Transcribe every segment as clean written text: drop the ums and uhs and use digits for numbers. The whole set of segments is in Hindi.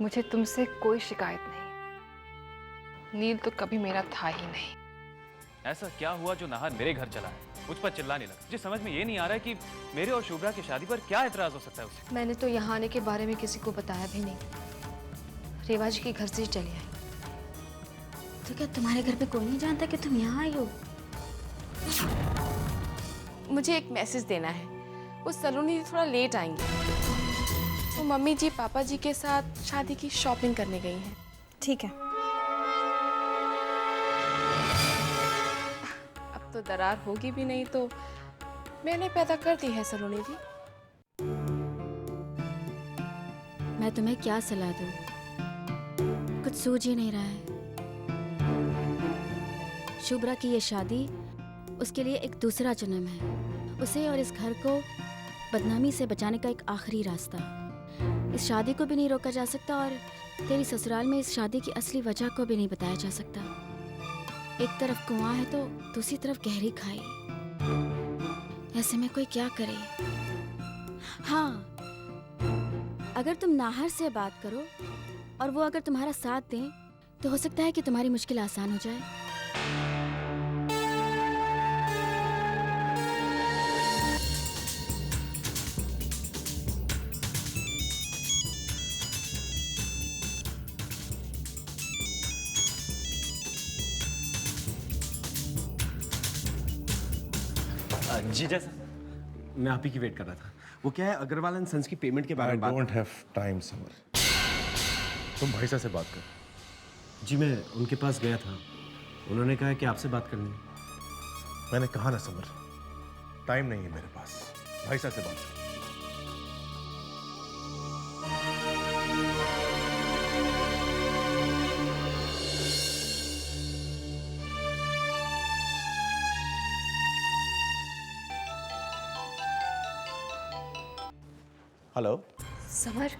मुझे तुमसे कोई शिकायत नहीं। नील तो कभी मेरा था ही नहीं। ऐसा क्या हुआ जो नाहर मेरे घर चला है, मुझ पर चिल्लाने लगा? मुझे समझ में ये नहीं आ रहा है कि मेरे और शुभ्रा की शादी पर क्या एतराज हो सकता है उसे। मैंने तो यहाँ आने के बारे में किसी को बताया भी नहीं। रेवा जी के घर से ही चली आई। तो क्या तुम्हारे घर पे कोई नहीं जानता कि तुम यहाँ आई हो? मुझे एक मैसेज देना है। वो सलोनी थोड़ा लेट आएंगे। वो मम्मी जी पापा जी के साथ शादी की शॉपिंग करने गई हैं। ठीक है। अब तो दरार होगी भी नहीं तो मैंने पैदा कर दी है सलोनी जी। मैं तुम्हें क्या सलाह दूं? कुछ सूझ ही नहीं रहा है। शुभ्रा की ये शादी उसके लिए एक दूसरा जन्म है। उसे और इस घर को बदनामी से बचाने का एक आखिरी रास्ता। इस शादी को भी नहीं रोका जा सकता और तेरी ससुराल में इस शादी की असली वजह को भी नहीं बताया जा सकता। एक तरफ कुआं है तो दूसरी तरफ गहरी खाई। ऐसे में कोई क्या करे? हाँ, अगर तुम नाहर से बात करो और वो अगर तुम्हारा साथ दें तो हो सकता है कि तुम्हारी मुश्किल आसान हो जाए। जीजा सर, मैं आप ही की वेट कर रहा था। वो क्या है, अग्रवाल एंड सन्स की पेमेंट के बारे आई में बात। Don't have time summer. तुम भाई साहब से बात कर। जी मैं उनके पास गया था, उन्होंने कहा कि आपसे बात करनी है। मैंने कहा ना समर, टाइम नहीं है मेरे पास। भाई साहब से बात कर। हेलो। समर,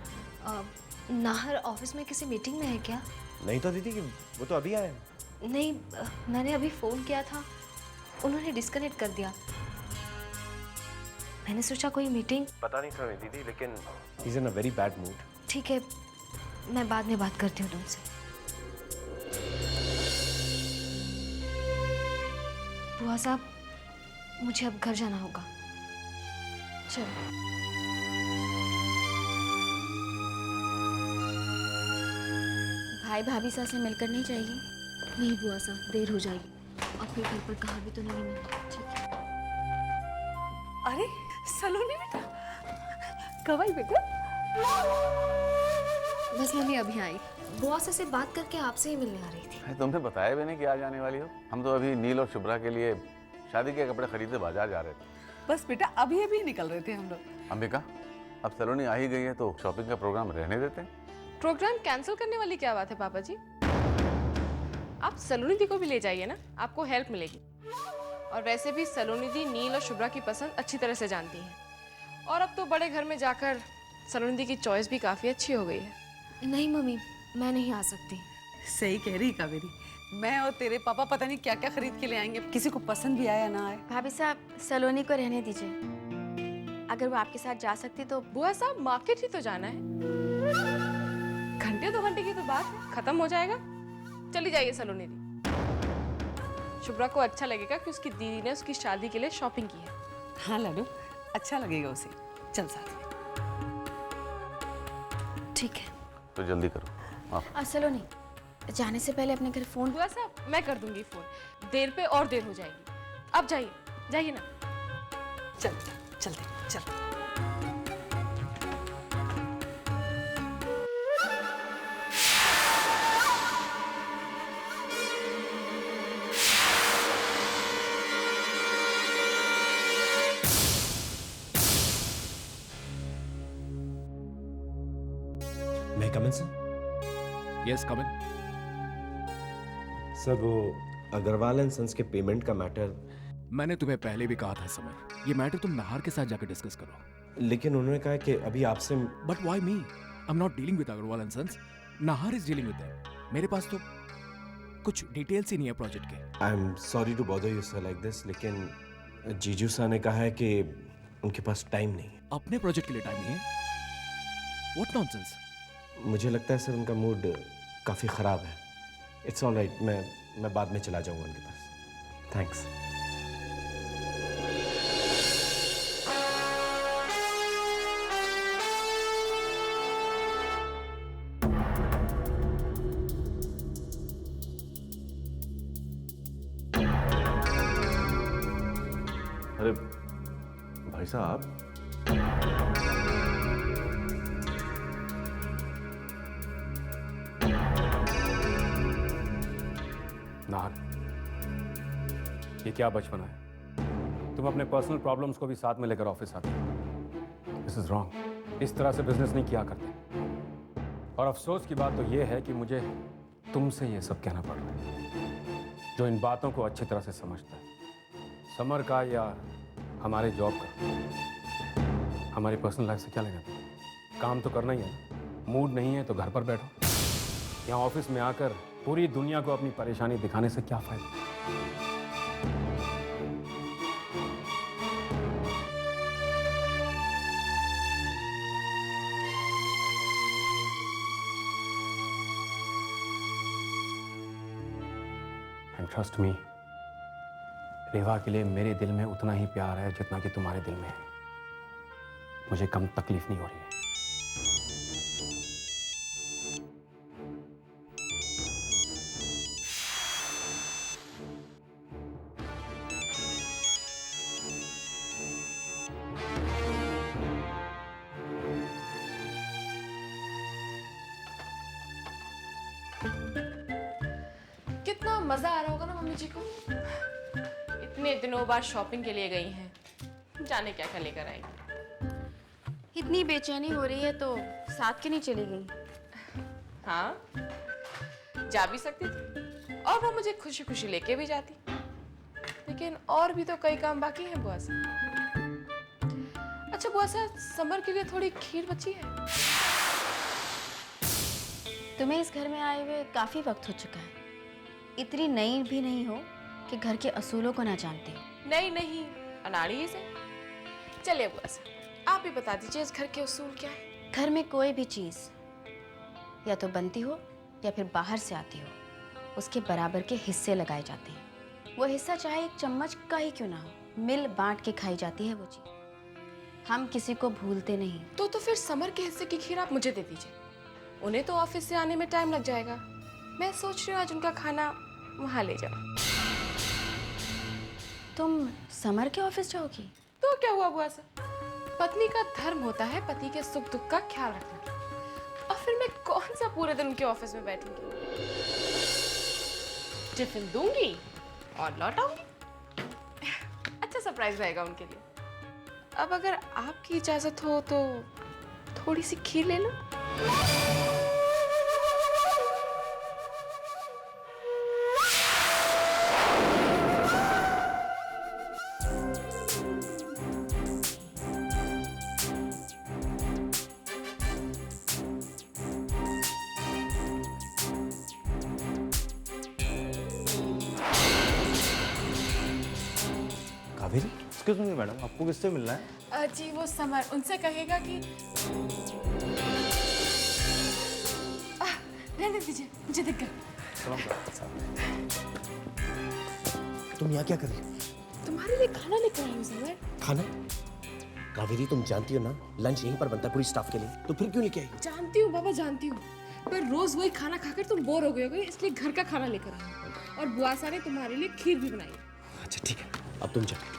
नाहर ऑफिस में किसी मीटिंग में है क्या? नहीं तो दीदी, वो तो अभी आए हैं। नहीं, मैंने अभी फोन किया था, उन्होंने डिस्कनेक्ट कर दिया। मैंने सोचा कोई मीटिंग। पता नहीं था दीदी, लेकिन he is in a very bad mood. ठीक है, मैं बाद में बात करती हूँ तुमसे। बुआ साहब, मुझे अब घर जाना होगा। चलो। भाई भाभी साहब से मिलकर नहीं जाएगी? नहीं बुआ साहब, देर हो जाएगी और फिर घर पर कहा भी तो नहीं मिला। ठीक है। अरे सलोनी बेटा, कब आई बेटा? बस मम्मी अभी आई। बुआ से बात करके आपसे ही मिलने आ रही थी। तुमने बताया भी नहीं कि आज आने वाली हो। हम तो अभी नील और शुभ्रा के लिए शादी के कपड़े खरीदने बाजार जा रहे थे। बस बेटा अभी अभी निकल रहे थे हम लोग। अंबिका, अब सलोनी आ ही गई है तो शॉपिंग का प्रोग्राम रहने देते हैं। प्रोग्राम कैंसिल करने वाली क्या बात है पापा जी? आप सलोनी दी को भी ले जाइए ना, आपको हेल्प मिलेगी। और वैसे भी सलोनी दी नील और शुभ्रा की पसंद अच्छी तरह से जानती हैं। और अब तो बड़े घर में जाकर सलोनी दी की चॉइस भी काफी अच्छी हो गई है। नहीं मम्मी, मैं नहीं आ सकती। सही कह रही कावेरी, मैं और तेरे पापा पता नहीं क्या क्या खरीद के ले आएंगे, किसी को पसंद भी आया ना आए। भाभी साहब, सलोनी को रहने दीजिए। अगर वो आपके साथ जा सकती तो। बुआ साहब, मार्केट ही तो जाना है। घंटे 2 घंटे की तो बात है, खत्म हो जाएगा। चली जाइए सलोनी दी। शुभ्रा को अच्छा लगेगा कि उसकी दीदी ने उसकी शादी के लिए शॉपिंग की है। हाँ लाडू, अच्छा लगेगा उसे। चल साथ में। ठीक है। तो जल्दी करो। सलोनी, जाने से पहले अपने घर फोन। बुआ साहब, मैं कर दूंगी फोन। देर पे और देर हो जाएगी। अब जाइए, जाइए ना। चल चल चल। मैं कम इन सर? यस, कम इन। सर वो अग्रवाल एंड सन्स के पेमेंट का मैटर। मैंने तुम्हें पहले भी कहा था समर, ये मैटर तुम नाहर के साथ जाकर डिस्कस करो। लेकिन उन्होंने कहा कि अभी आपसे। But why me? I am not dealing with Agarwal and sons, Nahar is dealing with them. मेरे पास तो कुछ डिटेल्स ही नहीं है प्रोजेक्ट के। I am sorry to bother you sir like this, लेकिन जीजू सर ने कहा है कि उनके पास टाइम नहीं है। अपने प्रोजेक्ट के लिए टाइम नहीं है? What nonsense? मुझे लगता है सर उनका मूड काफ़ी ख़राब है। इट्स ऑल राइट, मैं बाद में चला जाऊंगा उनके पास। थैंक्स। अरे भाई साहब, नाहर, ये क्या बचपना है? तुम अपने पर्सनल प्रॉब्लम्स को भी साथ में लेकर ऑफिस आते हो। This is wrong. इस तरह से बिजनेस नहीं किया करते। और अफसोस की बात तो ये है कि मुझे तुमसे ये सब कहना पड़ रहा है, जो इन बातों को अच्छी तरह से समझता है। समर का या हमारे जॉब का हमारी पर्सनल लाइफ से क्या लेना देना? काम तो करना ही है ना। मूड नहीं है तो घर पर बैठो। यहाँ ऑफिस में आकर पूरी दुनिया को अपनी परेशानी दिखाने से क्या फायदा? एंड ट्रस्ट मी, रेवा के लिए मेरे दिल में उतना ही प्यार है जितना कि तुम्हारे दिल में है। मुझे कम तकलीफ नहीं हो रही है। कितना मजा आ रहा होगा ना मम्मी जी को। इतने दिनों बाद शॉपिंग के लिए गई हैं, जाने क्या क्या लेकर आएंगी। इतनी बेचैनी हो रही है तो साथ क्यों नहीं चली गई? हाँ, जा भी सकती थी और वो मुझे खुशी खुशी लेके भी जाती, लेकिन और भी तो कई काम बाकी हैं बुआ सा। अच्छा बुआ सा, समर के लिए थोड़ी खीर बची है? तुम्हें इस घर में आए हुए काफी वक्त हो चुका है। इतनी नई भी नहीं हो कि घर के असूलों को ना जानते हो। नहीं नहीं, अनाड़ी से। चलिए बुआ सा, आप ही बता दीजिए इस घर के उसूल क्या है? घर में कोई भी चीज या तो बनती हो या फिर बाहर से आती हो, उसके बराबर के हिस्से लगाए जाते हैं। वो हिस्सा चाहे एक चम्मच का ही क्यों ना हो, मिल बांट के खाई जाती है वो चीज। हम किसी को भूलते नहीं। तो फिर समर के हिस्से की खीर आप मुझे दे दीजिए। उन्हें तो ऑफिस से आने में टाइम लग जाएगा। मैं सोच रही हूँ आज उनका खाना वहां ले जाओ। तुम समर के ऑफिस जाओगी? तो क्या हुआ बुआ सा, पत्नी का धर्म होता है पति के सुख दुख का ख्याल रखना। और फिर मैं कौन सा पूरे दिन उनके ऑफिस में बैठूंगी? टिफिन दूंगी और लौट आऊंगी। अच्छा सरप्राइज रहेगा उनके लिए। अब अगर आपकी इजाजत हो तो थोड़ी सी खीर ले लो। कावेरी, एक्सक्यूज मी मैडम, आपको किससे मिलना है? जी वो समर, उनसे कहेगा कि रहने दीजिए, मुझे दिख गया। तुम यहाँ क्या कर रही हो? तुम्हारे लिए खाना लेकर आई हूँ समर। खाना? कावेरी, तुम जानती हो ना लंच यहीं पर बनता है पूरी स्टाफ के लिए, तो फिर क्यों लेके आई? जानती हूँ बाबा, जानती हूँ, पर रोज वही खाना खाकर तुम बोर हो गए होगे, इसलिए घर का खाना लेकर आई हूँ। और बुआ सा ने तुम्हारे लिए खीर भी बनाई। अच्छा ठीक है, अब तुम जाओ।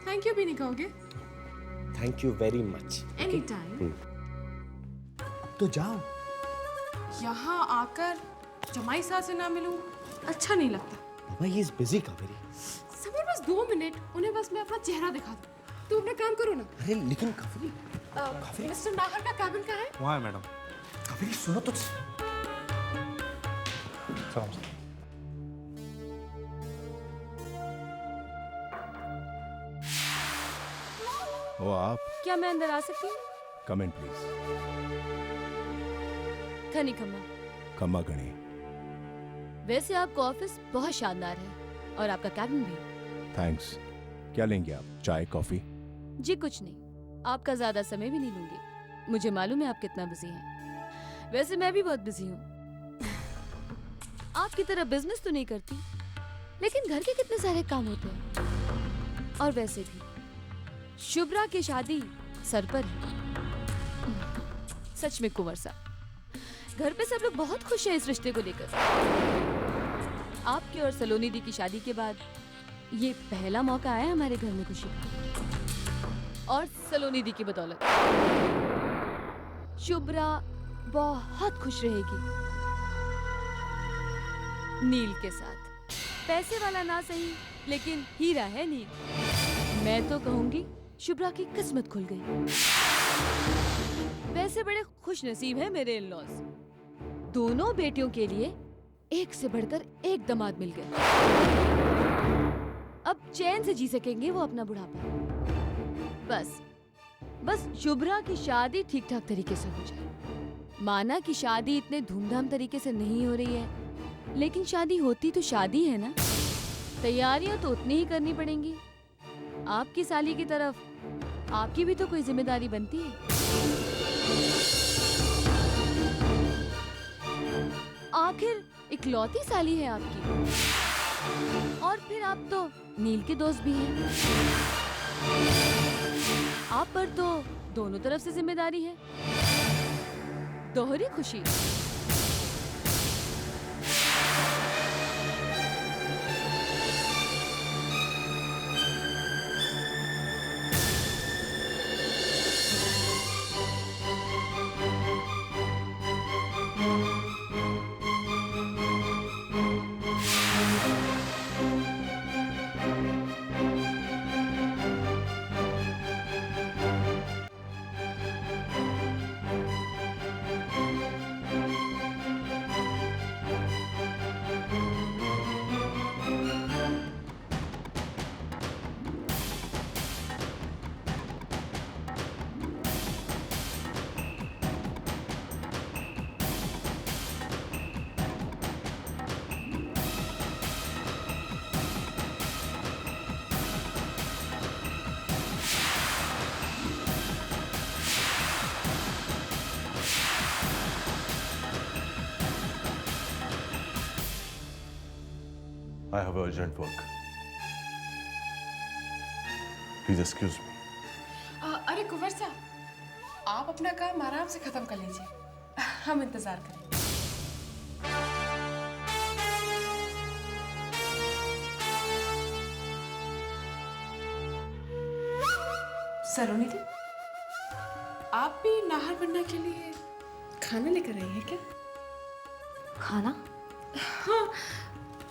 थैंक यू भी नहीं कहोगे? Thank you very much. Any time. तो जाओ। यहाँ आकर जमाई सास से ना मिलूं अच्छा नहीं लगता। बाबा he is busy Kaveri. Samar बस 2 मिनट, उन्हें बस मैं अपना चेहरा दिखा दूं। तुम अपना काम करो ना। अरे लेकिन कावेरी, मिस्टर नाहर का कैबिन कहाँ है? वहाँ है मैडम। कावेरी सुनो तो। वो आप? क्या मैं अंदर आ सकती हूँ? कम इन प्लीज। खनी खम्मा। खम्मा गणी। वैसे आपका ऑफिस बहुत शानदार है और आपका कैबिन भी। थैंक्स। क्या लेंगे आप, चाय कॉफी? जी कुछ नहीं, आपका ज्यादा समय भी नहीं लूंगी। मुझे मालूम है आप कितना बिजी हैं। वैसे मैं भी बहुत बिजी हूँ। आपकी तरह बिजनेस तो नहीं करती, लेकिन घर के कितने सारे काम होते हैं। और वैसे भी शुभ्रा की शादी सर पर है। सच में कुंवर साहब, घर पे सब लोग बहुत खुश हैं इस रिश्ते को लेकर। आपकी और सलोनी दी की शादी के बाद ये पहला मौका आया हमारे घर में खुशी का। और सलोनी दी की बदौलत शुभ्रा बहुत खुश रहेगी नील के साथ। पैसे वाला ना सही, लेकिन हीरा है नील। मैं तो कहूंगी शुभ्रा की किस्मत खुल गई। वैसे बड़े खुश नसीब है मेरे इन-लॉज। दोनों बेटियों के लिए एक से बढ़कर एक दामाद मिल गए। अब चैन से जी सकेंगे वो अपना बुढ़ापा। बस शुभ्रा की शादी ठीक ठाक तरीके से हो जाए। माना कि शादी इतने धूमधाम तरीके से नहीं हो रही है, लेकिन शादी होती तो शादी है ना। तैयारियां तो उतनी ही करनी पड़ेंगी। आपकी साली की तरफ आपकी भी तो कोई जिम्मेदारी बनती है। आखिर इकलौती साली है आपकी। और फिर आप तो नील के दोस्त भी हैं। आप पर तो दोनों तरफ से जिम्मेदारी है। दोहरी खुशी। I have urgent work. Please excuse me. अरे कुंवर साहब, आप अपना काम आराम से खत्म कर लीजिए, हम इंतजार करेंगे। सलोनी दी, आप भी नाहर बनना के लिए खाना लेकर आई हैं क्या? खाना? हाँ,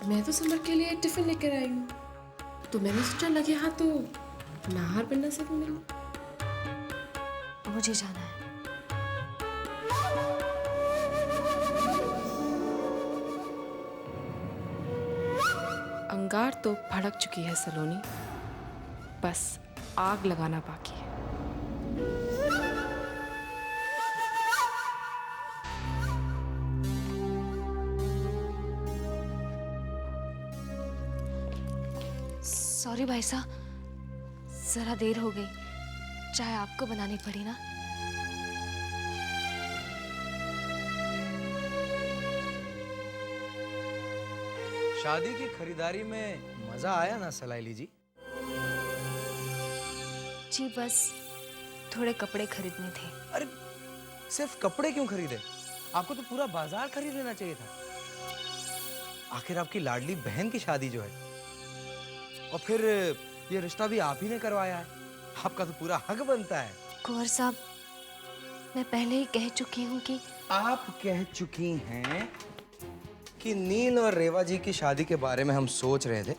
मैं तो समर के लिए टिफिन लेकर आई हूँ, तो मैंने सोचा लगे हाँ तो नाहर बनना से भी मिलूं। मुझे जाना है। अंगार तो भड़क चुकी है सलोनी, बस आग लगाना बाकी है। सॉरी भाई साहब, जरा देर हो गई। चाय आपको बनानी पड़ी ना। शादी की खरीदारी में मजा आया ना सलाइली जी? जी बस थोड़े कपड़े खरीदने थे। अरे सिर्फ कपड़े क्यों खरीदे? आपको तो पूरा बाजार खरीद लेना चाहिए था। आखिर आपकी लाडली बहन की शादी जो है, और फिर ये रिश्ता भी आप ही ने करवाया है, आपका तो पूरा हक बनता है। कुंवर साहब, मैं पहले ही कह चुकी हूँ कि आप कह चुकी हैं कि नील और रेवा जी की शादी के बारे में हम सोच रहे थे,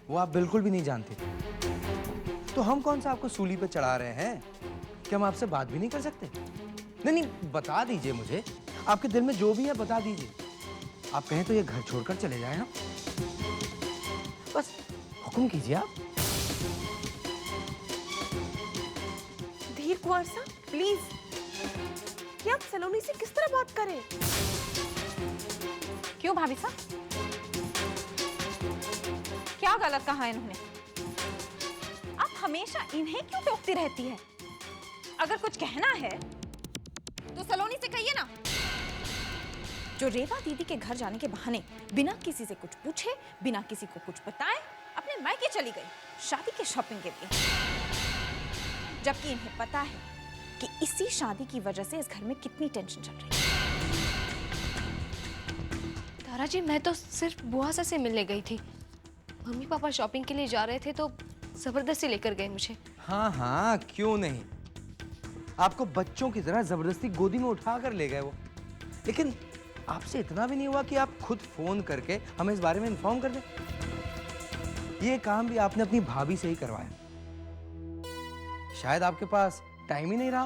वो आप बिल्कुल भी नहीं जानते। तो हम कौन सा आपको सूली पे चढ़ा रहे हैं कि हम आपसे बात भी नहीं कर सकते? नहीं नहीं, बता दीजिए मुझे, आपके दिल में जो भी है बता दीजिए। आप कहें तो ये घर छोड़कर चले जाएं हम। बस हुक्म कीजिए आप। धीर कुंवर साहब, प्लीज। ये आप सलोनी से किस तरह बात करें? क्यों भाभी साहब, क्या गलत कहा इन्होंने? आप हमेशा इन्हें क्यों टोकती रहती है? अगर कुछ कहना है तो सलोनी से कहिए ना। जो रेवा दीदी के घर जाने के बहाने बिना किसी से कुछ पूछे, बिना किसी को कुछ बताए अपने मायके चली गई शादी के शॉपिंग के लिए, जबकि इन्हें पता है कि इसी शादी की वजह से इस घर में कितनी टेंशन चल रही है। तारा जी, मैं तो सिर्फ बुआ से मिलने गई थी। मम्मी पापा शॉपिंग के लिए जा रहे थे तो जबरदस्ती लेकर गए मुझे। हाँ हाँ, क्यों नहीं, आपको बच्चों की तरह जबरदस्ती गोदी में उठा कर ले गए वो। लेकिन आपसे इतना भी नहीं हुआ कि आप खुद फोन करके हमें इस बारे में इन्फॉर्म कर दें? ये काम भी आपने अपनी भाभी से ही करवाया। शायद आपके पास टाइम ही नहीं रहा,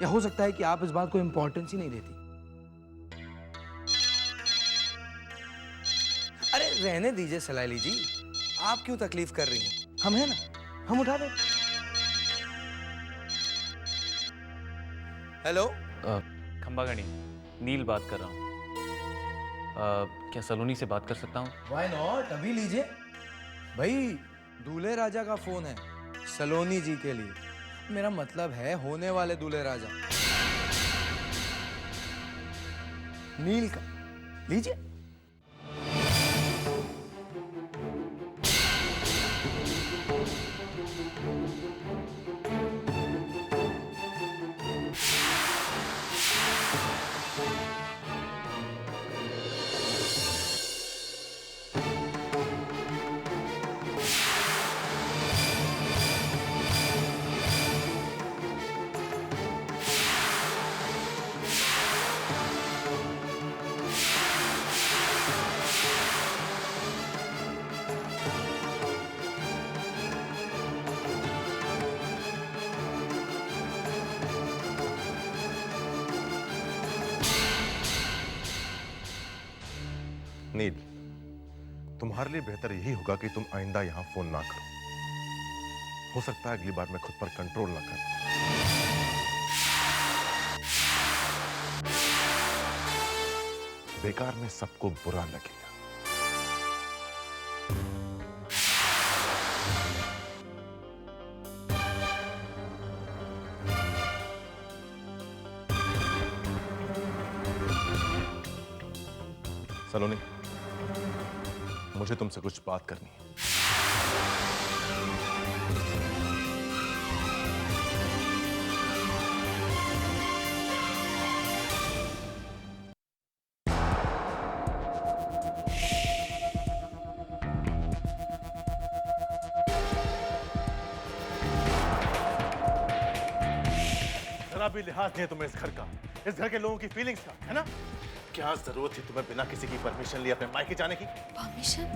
या हो सकता है कि आप इस बात को इंपॉर्टेंस ही नहीं देती। अरे रहने दीजिए सलाइली जी, आप क्यों तकलीफ कर रही हैं? हम हैं ना, हम उठा दें। हेलो, खंबागणी, नील बात कर रहा हूँ। क्या सलोनी से बात कर सकता हूँ? Why not? अभी लीजिए भाई, दूल्हे राजा का फोन है सलोनी जी के लिए। मेरा मतलब है होने वाले दूल्हे राजा नील का। लीजिए। नील, तुम्हारे लिए बेहतर यही होगा कि तुम आइंदा यहां फोन ना करो। हो सकता है अगली बार मैं खुद पर कंट्रोल ना कर। बेकार में सबको बुरा लगेगा। सलोनी, मुझे तुमसे कुछ बात करनी है। जरा भी लिहाज नहीं है तुम्हें इस घर का, इस घर के लोगों की फीलिंग्स का, है ना? क्या जरूरत थी तुम्हें बिना किसी की परमिशन लिए अपने मायके जाने की? परमिशन?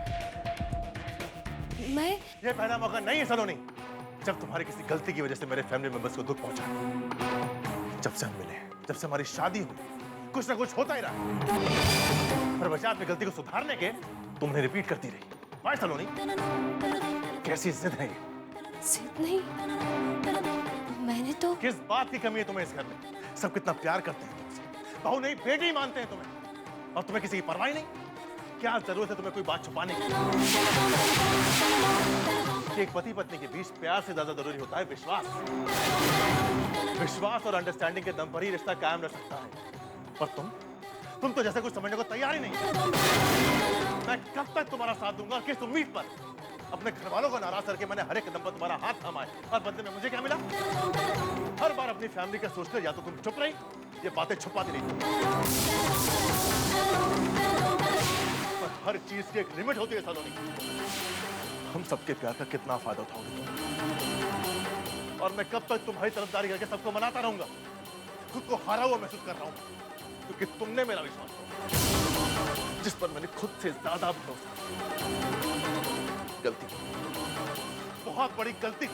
मैं ये पहला मौका नहीं है सलोनी, जब तुम्हारी किसी गलती की वजह से मेरे फैमिली मेंबर्स को दुख पहुंचा। जब से हम मिले, जब से हमारी शादी हुई, कुछ ना कुछ होता ही रहा, पर बजाय अपनी गलती को सुधारने के तुमने रिपीट करती रही। वाई सलोनी, कैसी जिद है ये? जिद नहीं, मैंने तो। किस बात की कमी है तुम्हें इस घर में? सब कितना प्यार करते हैं तुमसे, बहू नहीं बेटी मानते हैं तुम्हें, और तुम्हें किसी की परवाह नहीं। क्या जरूरत है तुम्हें कोई बात छुपाने की? एक पति पत्नी के बीच प्यार से ज्यादा जरूरी होता है विश्वास। विश्वास और अंडरस्टैंडिंग के दम पर ही रिश्ता कायम रह सकता है। पर तुम तो जैसे कुछ समझने को तैयार ही नहीं। मैं कब तक तुम्हारा साथ दूंगा? किस उम्मीद पर? अपने घर वालों को नाराज करके मैंने हर एक कदम पर तुम्हारा हाथ थामा है, और बदले में मुझे क्या मिला? हर बार अपनी फैमिली का सोचकर या तो तुम चुप रही, ये बातें छुपाती रही। पर हर चीज की एक लिमिट होती है सलोनी। हम सबके प्यार का कितना फायदा उठाओगे तुम? और मैं कब तक तुम्हारी तरफदारी करके सबको मनाता रहूंगा? खुद को हारा हुआ महसूस कर रहा हूं, क्योंकि तुमने मेरा विश्वास तोड़ा, जिस पर मैंने खुद से ज्यादा भरोसा। गलती, बहुत बड़ी गलती।